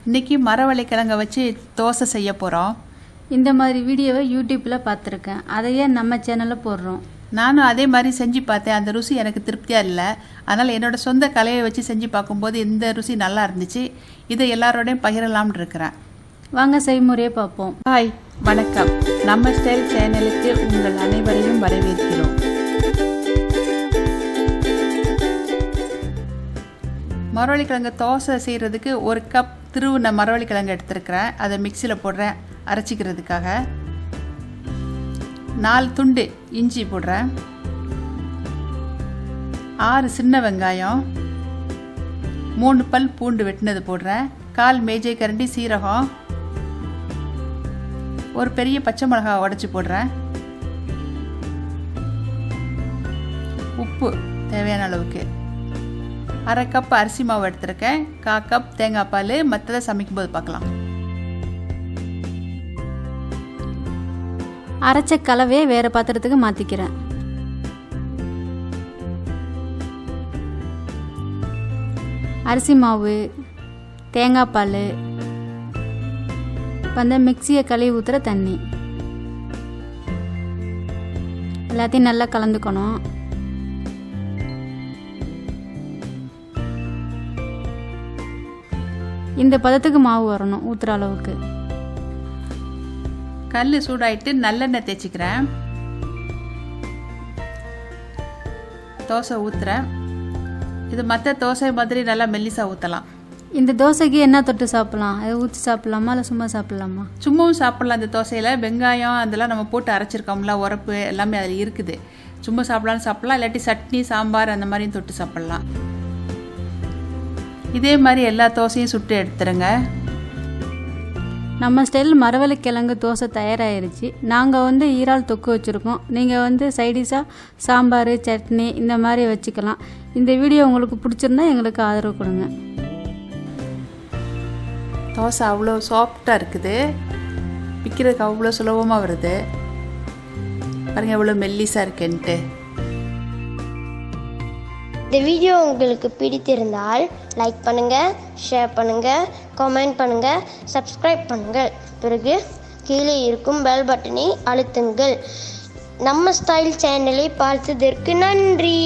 இன்றைக்கி மரவள்ளிக்கிழங்க வச்சு தோசை செய்ய போகிறோம். இந்த மாதிரி வீடியோவை யூடியூப்பில் பார்த்துருக்கேன், அதையே நம்ம சேனலில் போடுறோம். நானும் அதே மாதிரி செஞ்சு பார்த்தேன். அந்த ருசி எனக்கு திருப்தியாக இல்லை. அதனால் என்னோடய சொந்த கலையை வச்சு செஞ்சு பார்க்கும்போது இந்த ருசி நல்லா இருந்துச்சு. இதை எல்லாரோடையும் பகிரலாம்னு இருக்கிறேன். வாங்க செய்முறையை பார்ப்போம். ஹாய், வணக்கம். நம்ம ஸ்டைல் சேனலுக்கு உங்கள் அனைவரையும் வரவேற்கிறோம். மரவள்ளிக்கிழங்கு தோசை செய்கிறதுக்கு 1 கப் திருவுன மரவள்ளிக்கிழங்கு எடுத்துருக்கிறேன். அதை மிக்சியில் போடுறேன் அரைச்சிக்கிறதுக்காக. 4 துண்டு இஞ்சி போடுறேன். 6 சின்ன வெங்காயம், 3 பல் பூண்டு வெட்டினது போடுறேன். 1/4 மேஜை கரண்டி சீரகம், ஒரு பெரிய பச்சை மிளகாய் உடைச்சி போடுறேன். உப்பு தேவையான அளவுக்கு. 1/2 கப் அரிசி மாவு எடுத்துருக்கேன். 1/4 கப் தேங்காய் பால். மற்றதை சமைக்கும்போது பார்க்கலாம். அரைச்ச கலவையை வேறு பாத்திரத்துக்கு மாற்றிக்கிறேன். அரிசி மாவு, தேங்காய் பால், வந்து மிக்சியை கழுவி ஊற்றுற தண்ணி எல்லாத்தையும் நல்லா கலந்துக்கணும். இந்த பதத்துக்கு மாவு வரணும் ஊற்றுற அளவுக்கு. கல் சூடாயிட்டு நல்லெண்ணெய் தேய்ச்சிக்கிறேன். தோசை ஊற்றுறேன். இது மற்ற தோசை மாதிரி நல்லா மெல்லிசாக ஊற்றலாம். இந்த தோசைக்கு என்ன தொட்டு சாப்பிட்லாம்? அதை ஊற்றி சாப்பிட்லாமா இல்லை சும்மா சாப்பிட்லாமா? சும்மாவும் சாப்பிட்லாம். இந்த தோசையில் வெங்காயம் அதெல்லாம் நம்ம போட்டு அரைச்சிருக்கோம்ல, உரப்பு எல்லாமே அதில் இருக்குது. சும்மா சாப்பிட்லான்னு சாப்பிட்லாம், இல்லாட்டி சட்னி சாம்பார் அந்த மாதிரியும் தொட்டு சாப்பிட்லாம். இதே மாதிரி எல்லா தோசையும் சுட்டு எடுத்துருங்க. நம்ம ஸ்டைல் மரவள்ளிக்கிழங்கு தோசை தயாராகிருச்சு. நாங்கள் ஈரால் தொக்கு வச்சுருக்கோம். நீங்கள் சைடிஷாக சாம்பார், சட்னி இந்த மாதிரி வச்சுக்கலாம். இந்த வீடியோ உங்களுக்கு பிடிச்சிருந்தா எங்களுக்கு ஆதரவு கொடுங்க. தோசை அவ்வளோ சாஃப்டாக இருக்குது. விற்கிறதுக்கு அவ்வளோ சுலபமாக வருது. பாருங்கள் எவ்வளோ மெல்லிஸாக இருக்குன்ட்டு. இந்த வீடியோ உங்களுக்கு பிடித்திருந்தால் லைக் பண்ணுங்கள், ஷேர் பண்ணுங்கள், கமெண்ட் பண்ணுங்கள், சப்ஸ்கிரைப் பண்ணுங்கள். பிறகு கீழே இருக்கும் பெல் பட்டனை அழுத்துங்கள். நம்ம ஸ்டைல் சேனலை பார்த்ததற்கு நன்றி.